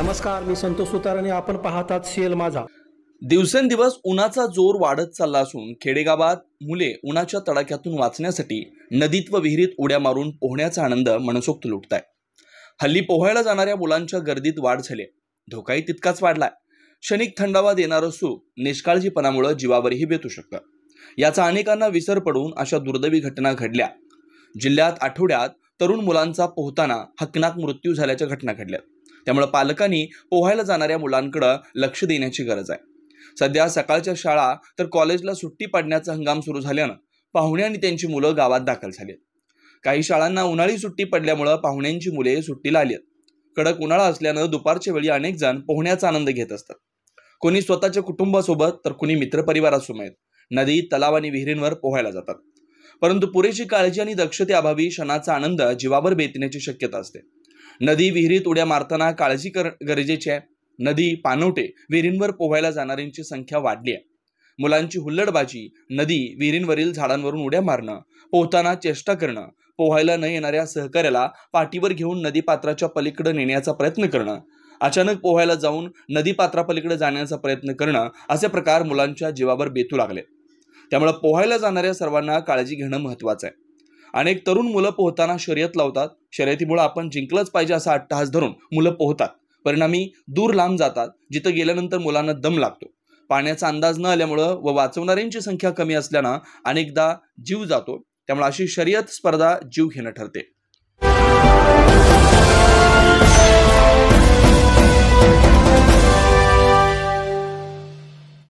नमस्कार, मी संतोष सुतार आणि आपण पाहतात सीएल माझा। दिवसेंदिवस उन्हाचा जोर वाढत चालला असून खेडेगावात मुले उन्हाच्या तडाख्यातून वाचण्यासाठी नदीत व विहिरीत उड्या मारून पोहण्याचा आनंद मनसोक्त लुटताय। हल्ली पोहायला जाणाऱ्या मुलांच्या गर्दीत वाढ झाली, धोकाही तितकाच वाढलाय। क्षणिक थंडावा देणारं सुख निष्काळजीपणामुळे जीवावरही बेतू शकतं। याचा अनेकांना विसर पडून अशा दुर्दैवी घटना घडल्या। जिल्ह्यात आठवड्यात तरुण मुलांचा पोहताना हकनाक मृत्यू झाल्याच्या घटना घडल्या। त्यामुळे पालकांनी पोहायला जाणाऱ्या मुलांकडे लक्ष देण्याची गरज आहे। सध्या सकाळच्या शाळा तर कॉलेजला सुट्टी पडण्याचा हंगाम सुरू झाल्यानं पाहुणे आणि त्यांची मुलं गावात दाखल झालीत। काही शाळांना उन्हाळी सुट्टी पडल्यामुळे पाहुण्यांची मुले सुट्टीला आलीत। कडक उन्हाळा असल्यानं दुपारच्या वेळी अनेक जण पोहण्याचा आनंद घेत असतात। कोणी स्वतःच्या कुटुंबासोबत तर कोणी मित्रपरिवारासमवेत नदी, तलाव आणि विहिरींवर पोहायला जातात। परंतु पुरेशी काळजी आणि दक्षतेअभावी क्षणाचा आनंद जीवावर बेतण्याची शक्यता असते। नदी, विहिरीत उड्या मारताना काळजी गरजेची आहे। नदी, पाणवठे, विहिरींवर पोहायला जाणाऱ्यांची संख्या वाढली आहे। मुलांची हुल्लडबाजी, नदी, विहिरींवरील झाडांवरून उड्या मारणं, पोहताना चेष्टा करणं, पोहायला न येणाऱ्या सहकार्याला पाठीवर घेऊन नदीपात्राच्या पलीकडे नेण्याचा प्रयत्न करणं, अचानक पोहायला जाऊन नदीपात्रापलीकडे जाण्याचा प्रयत्न करणं, असे प्रकार मुलांच्या जीवावर बेतू लागले। त्यामुळे पोहायला जाणाऱ्या सर्वांना काळजी घेणं महत्त्वाचं आहे। अनेक तरुण मुलं पोहताना शर्यत लावतात। शर्यतीमुळे आपण जिंकलंच पाहिजे असा अट्टहास धरून मुलं पोहतात। परिणामी दूर लांब जातात, जिथं गेल्यानंतर मुलांना दम लागतो। पाण्याचा अंदाज न आल्यामुळं व वाचवणाऱ्यांची संख्या कमी असल्यानं अनेकदा जीव जातो। त्यामुळे अशी शर्यत स्पर्धा जीव घेणं ठरते।